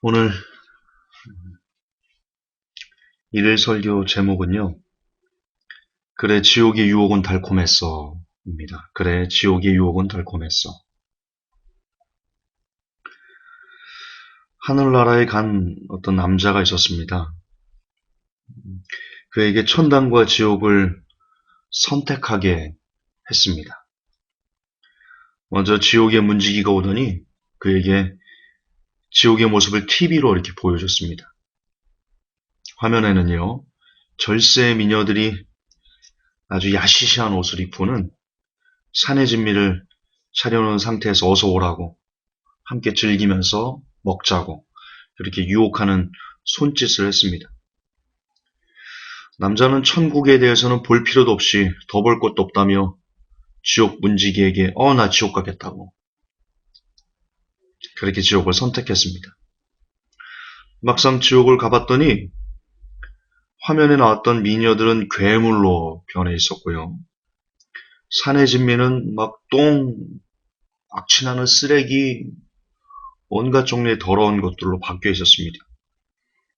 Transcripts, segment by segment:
오늘 일일 설교 제목은요. 그래 지옥의 유혹은 달콤했어 입니다. 그래 지옥의 유혹은 달콤했어. 하늘나라에 간 어떤 남자가 있었습니다. 그에게 천당과 지옥을 선택하게 했습니다. 먼저 지옥의 문지기가 오더니 그에게 지옥의 모습을 TV로 이렇게 보여줬습니다. 화면에는요. 절세 미녀들이 아주 야시시한 옷을 입고는 산의 진미를 차려놓은 상태에서 어서 오라고 함께 즐기면서 먹자고 이렇게 유혹하는 손짓을 했습니다. 남자는 천국에 대해서는 볼 필요도 없이 더 볼 것도 없다며 지옥 문지기에게 나 지옥 가겠다고 그렇게 지옥을 선택했습니다. 막상 지옥을 가봤더니 화면에 나왔던 미녀들은 괴물로 변해 있었고요. 산의 진미는 막 똥, 악취나는 쓰레기, 온갖 종류의 더러운 것들로 바뀌어 있었습니다.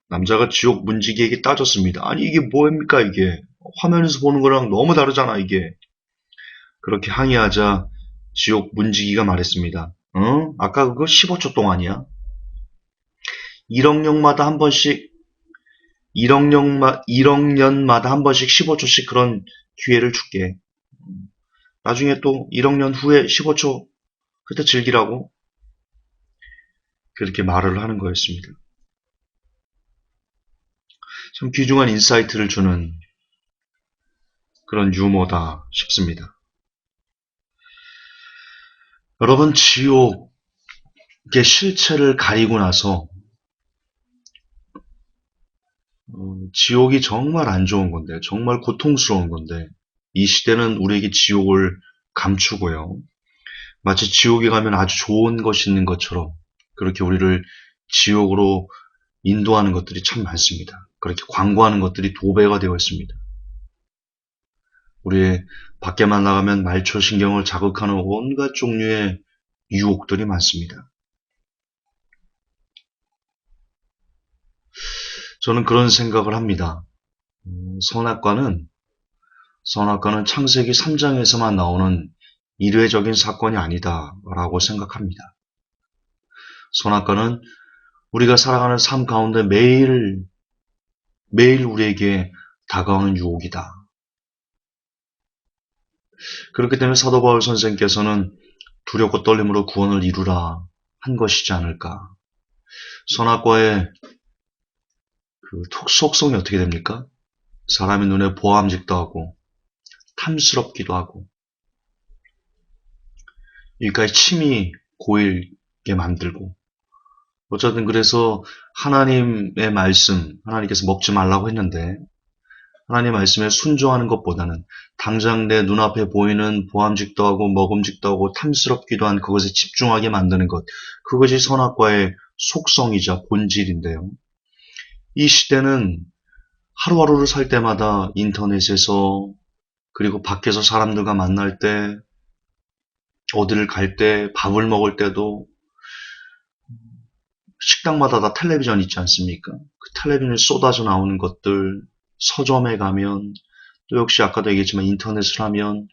남자가 지옥 문지기에게 따졌습니다. 아니 이게 뭐입니까 이게. 화면에서 보는 거랑 너무 다르잖아 이게. 그렇게 항의하자 지옥 문지기가 말했습니다. 아까 그거 15초 동안이야. 1억 년마다 한 번씩 1억 년마다 한 번씩 15초씩 그런 기회를 줄게. 나중에 또 1억 년 후에 15초 그때 즐기라고 그렇게 말을 하는 거였습니다. 참 귀중한 인사이트를 주는 그런 유머다 싶습니다. 여러분 지옥의 실체를 가리고 나서 지옥이 정말 안 좋은 건데 정말 고통스러운 건데 이 시대는 우리에게 지옥을 감추고요. 마치 지옥에 가면 아주 좋은 것이 있는 것처럼 그렇게 우리를 지옥으로 인도하는 것들이 참 많습니다. 그렇게 광고하는 것들이 도배가 되어 있습니다. 우리의 밖에만 나가면 말초신경을 자극하는 온갖 종류의 유혹들이 많습니다. 저는 그런 생각을 합니다. 선악과는 창세기 3장에서만 나오는 일회적인 사건이 아니다라고 생각합니다. 선악과는 우리가 살아가는 삶 가운데 매일 우리에게 다가오는 유혹이다. 그렇기 때문에 사도 바울 선생께서는 두렵고 떨림으로 구원을 이루라 한 것이지 않을까. 선악과의 그 속성이 어떻게 됩니까? 사람의 눈에 보암직도 하고 탐스럽기도 하고 일가의 침이 고이게 만들고 어쨌든 그래서 하나님의 말씀, 하나님께서 먹지 말라고 했는데 하나님의 말씀에 순종하는 것보다는 당장 내 눈앞에 보이는 보암직도 하고 먹음직도 하고 탐스럽기도 한 그것에 집중하게 만드는 것, 그것이 선악과의 속성이자 본질인데요. 이 시대는 하루하루를 살 때마다 인터넷에서 그리고 밖에서 사람들과 만날 때 어디를 갈 때 밥을 먹을 때도 식당마다 다 텔레비전 있지 않습니까? 그 텔레비전에 쏟아져 나오는 것들, 서점에 가면 또 역시 아까도 얘기했지만 인터넷을 하면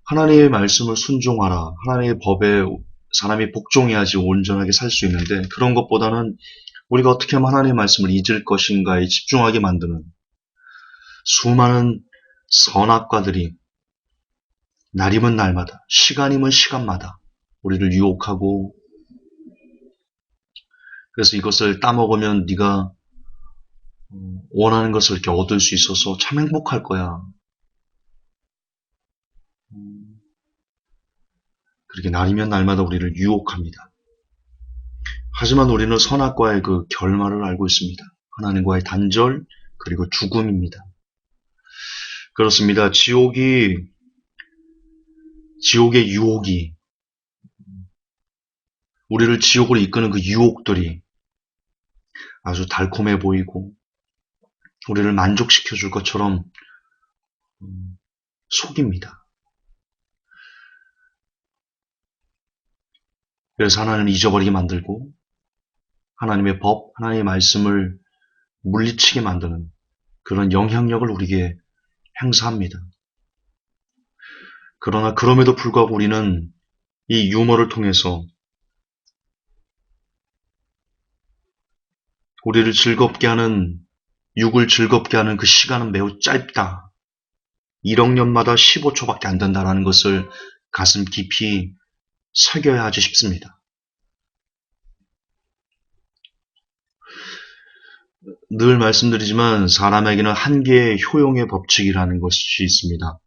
하나님의 말씀을 순종하라. 하나님의 법에 사람이 복종해야지 온전하게 살 수 있는데 그런 것보다는 우리가 어떻게 하면 하나님의 말씀을 잊을 것인가에 집중하게 만드는 수많은 선악과들이 날이면 날마다, 시간이면 시간마다 우리를 유혹하고 그래서 이것을 따먹으면 네가 원하는 것을 이렇게 얻을 수 있어서 참 행복할 거야. 그렇게 날이면 날마다 우리를 유혹합니다. 하지만 우리는 선악과의 그 결말을 알고 있습니다. 하나님과의 단절 그리고 죽음입니다. 그렇습니다. 지옥의 유혹이 우리를 지옥으로 이끄는 그 유혹들이 아주 달콤해 보이고 우리를 만족시켜 줄 것처럼 속입니다. 그래서 하나님을 잊어버리게 만들고 하나님의 법, 하나님의 말씀을 물리치게 만드는 그런 영향력을 우리에게 행사합니다. 그러나 그럼에도 불구하고 우리는 이 유머를 통해서 우리를 즐겁게 하는, 육을 즐겁게 하는 그 시간은 매우 짧다. 1억 년마다 15초밖에 안 된다라는 것을 가슴 깊이 새겨야 하지 싶습니다. 늘 말씀드리지만 사람에게는 한계의 효용의 법칙이라는 것이 있습니다.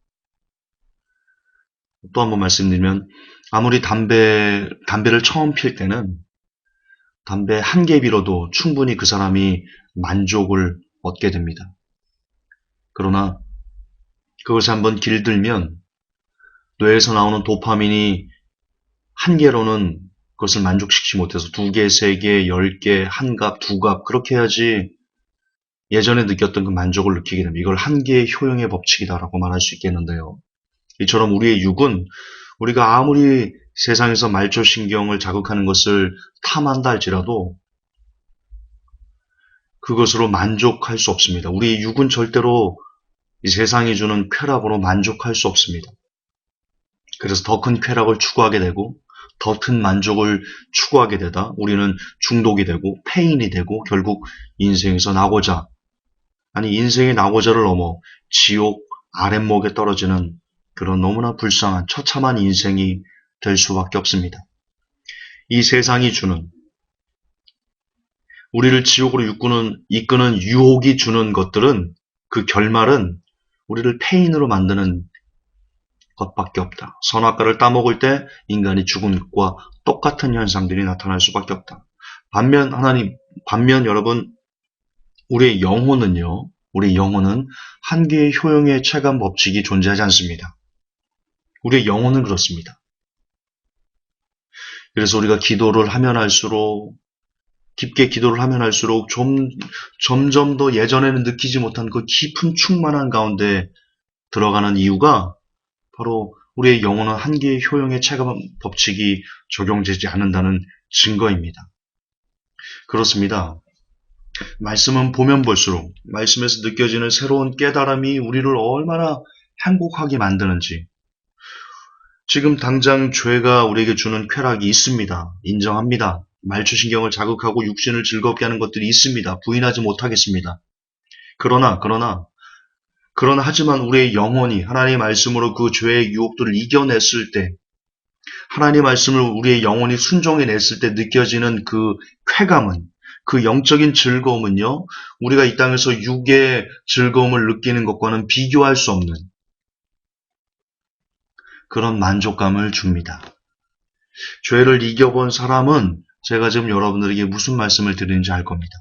또 한 번 말씀드리면 아무리 담배를 처음 필 때는 담배 한 개 빌어도 충분히 그 사람이 만족을 얻게 됩니다. 그러나 그것을 한번 길들면 뇌에서 나오는 도파민이 한 개로는 그것을 만족시키지 못해서 2개, 3개, 10개, 한 갑, 2갑 그렇게 해야지 예전에 느꼈던 그 만족을 느끼게 됩니다. 이걸 한계의 효용의 법칙이다라고 말할 수 있겠는데요. 이처럼 우리의 육은 우리가 아무리 세상에서 말초신경을 자극하는 것을 탐한다 할지라도 그것으로 만족할 수 없습니다. 우리의 육은 절대로 이 세상이 주는 쾌락으로 만족할 수 없습니다. 그래서 더 큰 쾌락을 추구하게 되고 더 큰 만족을 추구하게 되다 우리는 중독이 되고 페인이 되고 결국 인생에서 인생의 나고자를 넘어 지옥 아랫목에 떨어지는 그런 너무나 불쌍한 처참한 인생이 될 수밖에 없습니다. 이 세상이 주는 우리를 지옥으로 이끄는 유혹이 주는 것들은 그 결말은 우리를 페인으로 만드는 것밖에 없다. 선악과를 따먹을 때 인간이 죽은 것과 똑같은 현상들이 나타날 수밖에 없다. 반면 여러분 우리의 영혼은 한계의 효용의 체감 법칙이 존재하지 않습니다. 우리의 영혼은 그렇습니다. 그래서 우리가 깊게 기도를 하면 할수록 점점 더 예전에는 느끼지 못한 그 깊은 충만한 가운데 들어가는 이유가 바로 우리의 영혼은 한계의 효용의 체감 법칙이 적용되지 않는다는 증거입니다. 그렇습니다. 말씀은 보면 볼수록 말씀에서 느껴지는 새로운 깨달음이 우리를 얼마나 행복하게 만드는지 지금 당장 죄가 우리에게 주는 쾌락이 있습니다. 인정합니다. 말초신경을 자극하고 육신을 즐겁게 하는 것들이 있습니다. 부인하지 못하겠습니다. 하지만 우리의 영혼이 하나님의 말씀으로 그 죄의 유혹들을 이겨냈을 때 하나님의 말씀을 우리의 영혼이 순종해냈을 때 느껴지는 그 쾌감은 그 영적인 즐거움은요. 우리가 이 땅에서 육의 즐거움을 느끼는 것과는 비교할 수 없는 그런 만족감을 줍니다. 죄를 이겨본 사람은 제가 지금 여러분들에게 무슨 말씀을 드리는지 알 겁니다.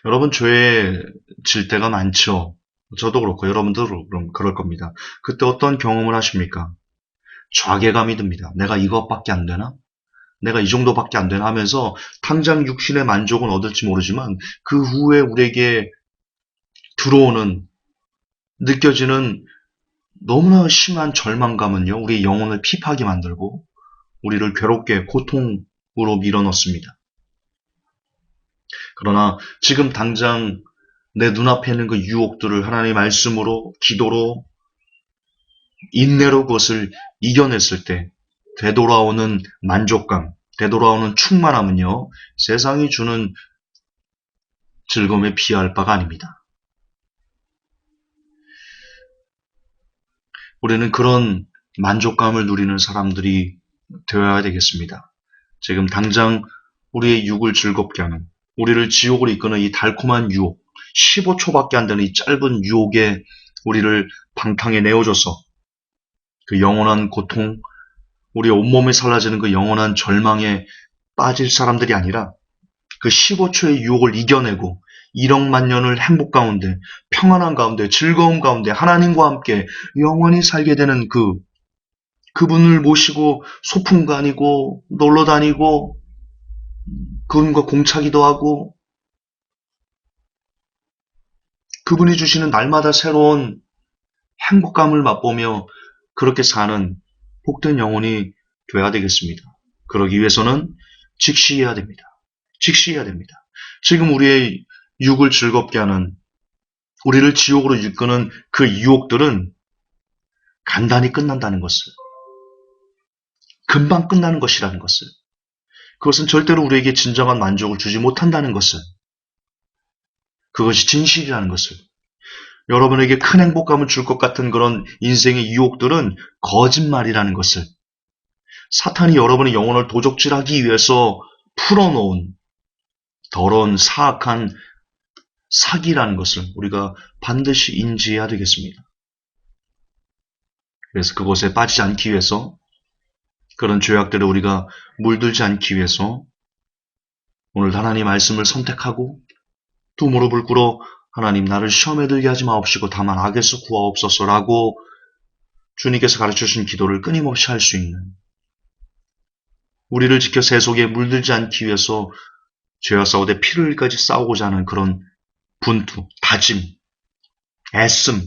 여러분 죄에 질 때가 많죠. 저도 그렇고 여러분들도 그럴 겁니다. 그때 어떤 경험을 하십니까? 좌괴감이 듭니다. 내가 이것밖에 안 되나? 내가 이 정도밖에 안 되나 하면서 당장 육신의 만족은 얻을지 모르지만 그 후에 우리에게 느껴지는 너무나 심한 절망감은요. 우리의 영혼을 피파하게 만들고 우리를 괴롭게 고통으로 밀어넣습니다. 그러나 지금 당장 내 눈앞에 있는 그 유혹들을 하나님의 말씀으로 기도로 인내로 그것을 이겨냈을 때 되돌아오는 만족감, 되돌아오는 충만함은요. 세상이 주는 즐거움에 비할 바가 아닙니다. 우리는 그런 만족감을 누리는 사람들이 되어야 되겠습니다. 지금 당장 우리의 육을 즐겁게 하는, 우리를 지옥으로 이끄는 이 달콤한 유혹, 15초밖에 안 되는 이 짧은 유혹에 우리를 방탕에 내어줘서 그 영원한 고통, 우리의 온몸이 살라지는 그 영원한 절망에 빠질 사람들이 아니라 그 15초의 유혹을 이겨내고 1억만 년을 행복 가운데, 평안한 가운데, 즐거움 가운데 하나님과 함께 영원히 살게 되는 그분을 모시고 소풍 다니고 놀러 다니고 그분과 공차기도 하고 그분이 주시는 날마다 새로운 행복감을 맛보며 그렇게 사는 복된 영혼이 되어야 되겠습니다. 그러기 위해서는 직시해야 됩니다. 직시해야 됩니다. 지금 우리의 육을 즐겁게 하는, 우리를 지옥으로 이끄는 그 유혹들은 간단히 끝난다는 것을, 금방 끝나는 것이라는 것을, 그것은 절대로 우리에게 진정한 만족을 주지 못한다는 것을, 그것이 진실이라는 것을, 여러분에게 큰 행복감을 줄 것 같은 그런 인생의 유혹들은 거짓말이라는 것을, 사탄이 여러분의 영혼을 도적질하기 위해서 풀어놓은 더러운 사악한 사기라는 것을 우리가 반드시 인지해야 되겠습니다. 그래서 그곳에 빠지지 않기 위해서, 그런 죄악들에 우리가 물들지 않기 위해서 오늘 하나님 말씀을 선택하고 두 무릎을 꿇어 하나님 나를 시험에 들게 하지 마옵시고 다만 악에서 구하옵소서라고 주님께서 가르쳐주신 기도를 끊임없이 할 수 있는, 우리를 지켜 세속에 물들지 않기 위해서 죄와 싸우되 피를 흘리기까지 싸우고자 하는 그런 분투, 다짐, 애씀,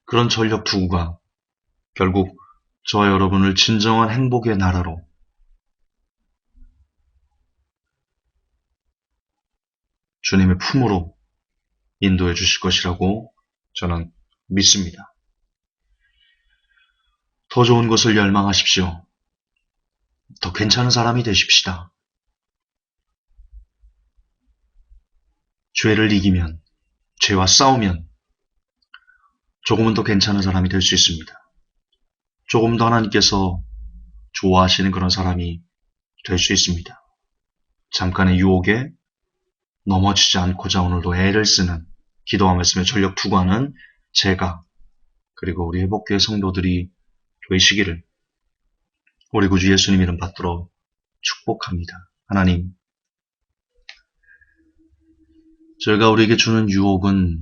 그런 전력 투구가 결국 저와 여러분을 진정한 행복의 나라로, 주님의 품으로 인도해 주실 것이라고 저는 믿습니다. 더 좋은 것을 열망하십시오. 더 괜찮은 사람이 되십시다. 죄를 이기면, 죄와 싸우면 조금은 더 괜찮은 사람이 될 수 있습니다. 조금 더 하나님께서 좋아하시는 그런 사람이 될 수 있습니다. 잠깐의 유혹에 넘어지지 않고자 오늘도 애를 쓰는, 기도와 말씀에 전력 투구하는 제가, 그리고 우리 회복교회 성도들이 되시기를 우리 구주 예수님 이름 받들어 축복합니다. 하나님, 저희가 우리에게 주는 유혹은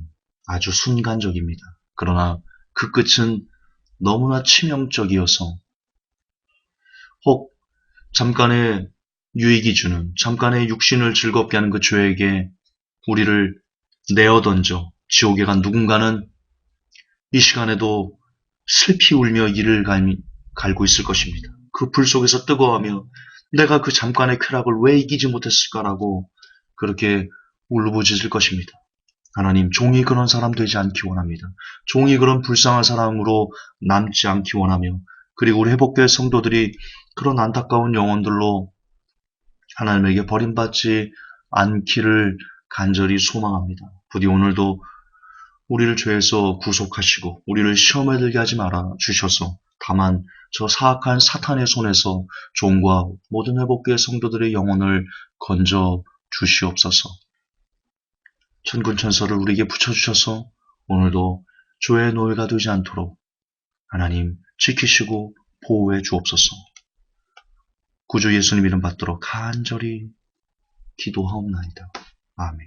아주 순간적입니다. 그러나 그 끝은 너무나 치명적이어서 혹 잠깐의 유익이 주는, 잠깐의 육신을 즐겁게 하는 그 죄에게 우리를 내어던져 지옥에 간 누군가는 이 시간에도 슬피 울며 이를 갈고 있을 것입니다. 그 불 속에서 뜨거워하며 내가 그 잠깐의 쾌락을 왜 이기지 못했을까라고 그렇게 울부짖을 것입니다. 하나님, 종이 그런 사람 되지 않기 원합니다. 종이 그런 불쌍한 사람으로 남지 않기 원하며, 그리고 우리 회복교회 성도들이 그런 안타까운 영혼들로 하나님에게 버림받지 않기를 간절히 소망합니다. 부디 오늘도 우리를 죄에서 구속하시고 우리를 시험에 들게 하지 말아 주셔서 다만 저 사악한 사탄의 손에서 종과 모든 회복교회 성도들의 영혼을 건져 주시옵소서. 천군천사를 우리에게 붙여주셔서 오늘도 죄의 노예가 되지 않도록 하나님 지키시고 보호해 주옵소서. 구주 예수님 이름 받들어 간절히 기도하옵나이다. 아멘.